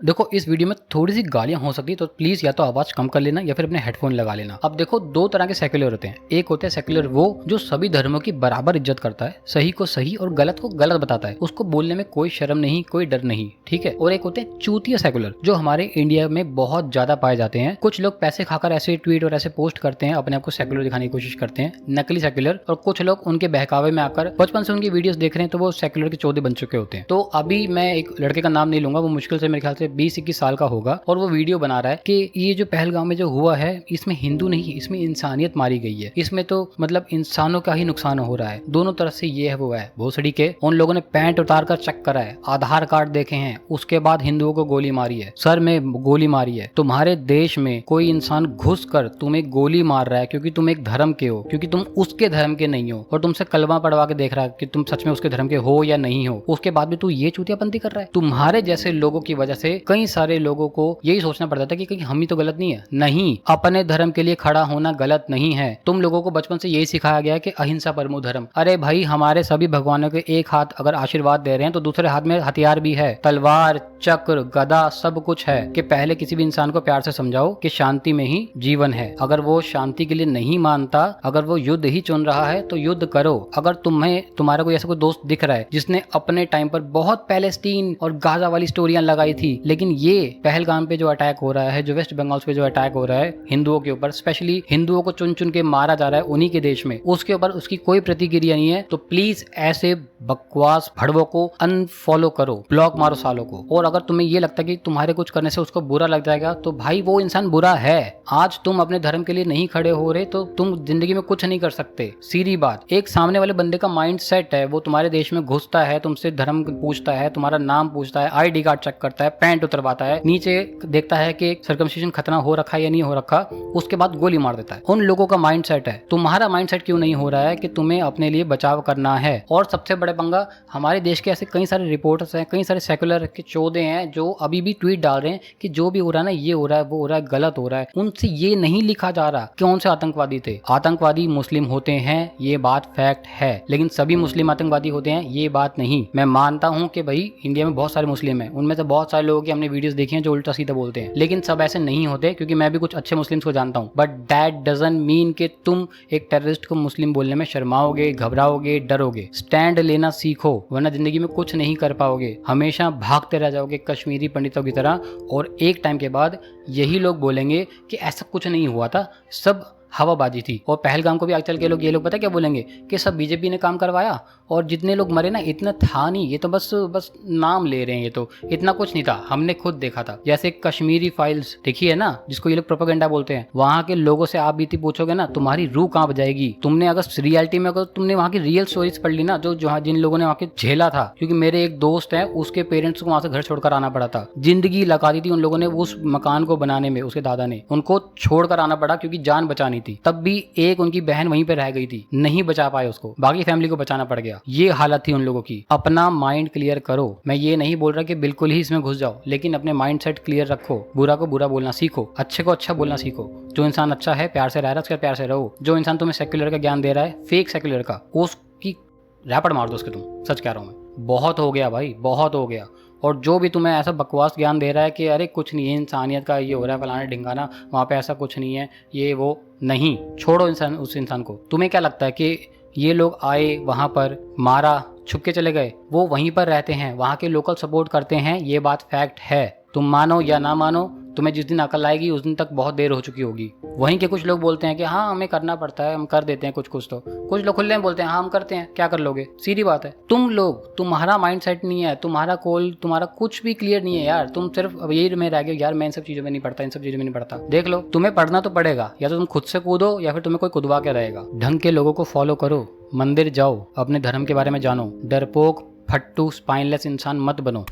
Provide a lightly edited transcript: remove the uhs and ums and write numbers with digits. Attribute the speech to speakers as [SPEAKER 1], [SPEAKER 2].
[SPEAKER 1] देखो इस वीडियो में थोड़ी सी गालियां हो सकती है, तो प्लीज या तो आवाज कम कर लेना या फिर अपने हेडफोन लगा लेना। अब देखो दो तरह के सेक्युलर होते हैं। एक होते हैं सेक्युलर वो जो सभी धर्मों की बराबर इज्जत करता है, सही को सही और गलत को गलत बताता है, उसको बोलने में कोई शर्म नहीं, कोई डर नहीं, ठीक है। और एक होते हैं चूतिया सेक्युलर जो हमारे इंडिया में बहुत ज्यादा पाए जाते हैं। कुछ लोग पैसे खाकर ऐसे ट्वीट और ऐसे पोस्ट करते हैं, अपने आप को सेक्युलर दिखाने की कोशिश करते हैं, नकली सेक्युलर। और कुछ लोग उनके बहकावे में आकर बचपन से उनकी वीडियोस देख रहे हैं तो वो सेक्युलर के चौधरी बन चुके होते हैं। तो अभी मैं एक लड़के का नाम नहीं लूंगा, वो मुश्किल से मेरे ख्याल से 20-21 साल का होगा, और वो वीडियो बना रहा है कि ये जो पहलगाम में जो हुआ है इसमें हिंदू नहीं, इसमें इंसानियत मारी गई है, इसमें तो मतलब इंसानों का ही नुकसान हो रहा है, दोनों तरफ से ये है वो है। भोसड़ी के उन लोगों ने पैंट उतार कर चेक करा है, आधार कार्ड देखे हैं, उसके बाद हिंदुओं को गोली मारी है, सर में गोली मारी है। तुम्हारे देश में कोई इंसान घुस कर तुम्हें गोली मार रहा है क्योंकि तुम एक धर्म के हो, क्योंकि तुम उसके धर्म के नहीं हो, और तुमसे कलमा पढ़वा के देख रहा है कि तुम सच में उसके धर्म के हो या नहीं हो, उसके बाद भी तू ये चूतियापंती कर रहा है। तुम्हारे जैसे लोगों की वजह से कई सारे लोगों को यही सोचना पड़ता था कि कहीं हम ही तो गलत नहीं है। नहीं, अपने धर्म के लिए खड़ा होना गलत नहीं है। तुम लोगों को बचपन से यही सिखाया गया है कि अहिंसा परमो धर्म। अरे भाई, हमारे सभी भगवानों के एक हाथ अगर आशीर्वाद दे रहे हैं तो दूसरे हाथ में हथियार भी है, तलवार, चक्र, गदा, सब कुछ है। कि पहले किसी भी इंसान को प्यार से समझाओ कि शांति में ही जीवन है। अगर वो शांति के लिए नहीं मानता, अगर वो युद्ध ही चुन रहा है तो युद्ध करो। अगर तुम्हारा कोई ऐसा कोई दोस्त दिख रहा है जिसने अपने टाइम पर बहुत पैलेस्टीन और गाजा वाली स्टोरियां लगाई थी, लेकिन ये पहलगाम पे जो अटैक हो रहा है, जो वेस्ट बंगाल पे जो अटैक हो रहा है हिंदुओं के ऊपर, स्पेशली हिंदुओं को चुन चुन के मारा जा रहा है उन्हीं के देश में, उसके ऊपर उसकी कोई प्रतिक्रिया नहीं है, तो प्लीज ऐसे बकवास भड़वों को अनफॉलो करो, ब्लॉक मारो सालों को। और अगर तुम्हें ये लगता है कि तुम्हारे कुछ करने से उसको बुरा लग जाएगा, तो भाई वो इंसान बुरा है। आज तुम अपने धर्म के लिए नहीं खड़े हो रहे तो तुम जिंदगी में कुछ नहीं कर सकते। सीधी बात। एक सामने वाले बंदे का माइंड सेट है, वो तुम्हारे देश में घुसता है, तुमसे धर्म पूछता है, तुम्हारा नाम पूछता है, आईडी कार्ड चेक करता है, पैंट उतरवाता है, नीचे देखता है कि सर्कमसिशन खतना हो रखा है या नहीं हो रखा, उसके बाद गोली मार देता है। उन लोगों का माइंड सेट है। तुम्हारा माइंड सेट क्यों नहीं हो रहा है कि तुम्हें अपने लिए बचाव करना है? और सबसे बड़े पंगा, हमारे देश के ऐसे कई सारे रिपोर्टर्स हैं, कई सारे सेकुलर के चौधे हैं जो अभी भी ट्वीट डाल रहे हैं कि जो भी हो रहा है ना, ये हो रहा है, वो हो रहा है, गलत हो रहा है। उनसे ये नहीं लिखा जा रहा कौन से आतंकवादी थे। आतंकवादी मुस्लिम होते हैं, ये बात फैक्ट है, लेकिन सभी मुस्लिम आतंकवादी होते हैं ये बात नहीं। मैं मानता हूं कि भाई इंडिया में बहुत सारे मुस्लिम हैं, उनमें से बहुत सारे लोगों की हमने वीडियोस देखी हैं जो उल्टा सीधा बोलते हैं, लेकिन सब ऐसे नहीं होते, क्योंकि मैं भी कुछ अच्छे मुस्लिम्स को जानता हूं। बट दैट डजंट मीन कि तुम एक टेररिस्ट को मुस्लिम बोलने में शर्माओगे, घबराओगे, डरोगे। स्टैंड लेना सीखो, वरना जिंदगी में कुछ नहीं कर पाओगे, हमेशा भागते रह जाओगे कश्मीरी पंडितों की तरह। और एक टाइम के बाद यही लोग बोलेंगे कि ऐसा कुछ नहीं हुआ था, सब हवाबाजी थी। और पहलगाम को भी आजकल के लोग ये लोग पता क्या बोलेंगे कि सब बीजेपी ने काम करवाया, और जितने लोग मरे ना इतना था नहीं, ये तो बस नाम ले रहे हैं, ये तो इतना कुछ नहीं था, हमने खुद देखा था। जैसे कश्मीरी फाइल्स देखी है ना, जिसको ये लोग प्रोपेगेंडा बोलते हैं, वहाँ के लोगों से आप बीती पूछोगे ना, तुम्हारी रूह कांप जाएगी। तुमने अगर रियलिटी में अगर तुमने वहाँ की रियल स्टोरीज पढ़ ली ना, जो जिन लोगों ने वहाँ के झेला था, क्योंकि मेरे एक दोस्त है, उसके पेरेंट्स को वहाँ से घर छोड़कर आना पड़ा था, जिंदगी लगा दी थी उन लोगों ने उस मकान को बनाने में, उसके दादा ने उनको छोड़कर आना पड़ा क्योंकि जान बचानी थी। तब भी एक उनकी बहन वहीं पे रह गई थी, नहीं बचा पाए उसको, बाकी फैमिली को बचाना पड़ गया। ये हालत थी उन लोगों की। अपना माइंड क्लियर करो। मैं ये नहीं बोल रहा कि बिल्कुल ही इसमें घुस जाओ, लेकिन अपने माइंड सेट क्लियर रखो। बुरा को बुरा बोलना सीखो, अच्छे को अच्छा बोलना सीखो। जो इंसान अच्छा है, प्यार से रह रहा है, उसके प्यार से रहो। जो इंसान तुम्हें सेक्युलर का ज्ञान दे रहा है, फेक सेक्युलर का, उसकी रैपट मार दो उसके। तुम सच कह रहा हूं मैं, बहुत हो गया भाई, बहुत हो गया। और जो भी तुम्हें ऐसा बकवास ज्ञान दे रहा है कि अरे कुछ नहीं है, इंसानियत का ये हो रहा है, फलाना ढिंगाना, वहाँ पे ऐसा कुछ नहीं है, ये वो नहीं, छोड़ो उस इंसान को। तुम्हें क्या लगता है कि ये लोग आए वहाँ पर, मारा, छुप के चले गए? वो वहीं पर रहते हैं, वहाँ के लोकल सपोर्ट करते हैं, ये बात फैक्ट है। तुम मानो या ना मानो, तुम्हें जिस दिन अकल आएगी उस दिन तक बहुत देर हो चुकी होगी। वहीं के कुछ लोग बोलते हैं कि हाँ हमें करना पड़ता है, हम कर देते हैं कुछ तो कुछ लोग खुले में बोलते हैं हाँ हम करते हैं, क्या कर लोगे? सीधी बात है। तुम लोग, तुम्हारा माइंड सेट नहीं है, तुम्हारा कुछ भी क्लियर नहीं है यार। तुम सिर्फ यही में रह गए यार, मैं इन सब चीजों में नहीं पढ़ता, इन सब चीजों में नहीं पढ़ता। देख लो, तुम्हें पढ़ना तो पड़ेगा, या तो तुम खुद से कूदो या फिर तुम्हें कोई कुदवा के रहेगा। ढंग के लोगों को फॉलो करो, मंदिर जाओ, अपने धर्म के बारे में जानो। डरपोक, फट्टू, स्पाइनलेस इंसान मत बनो।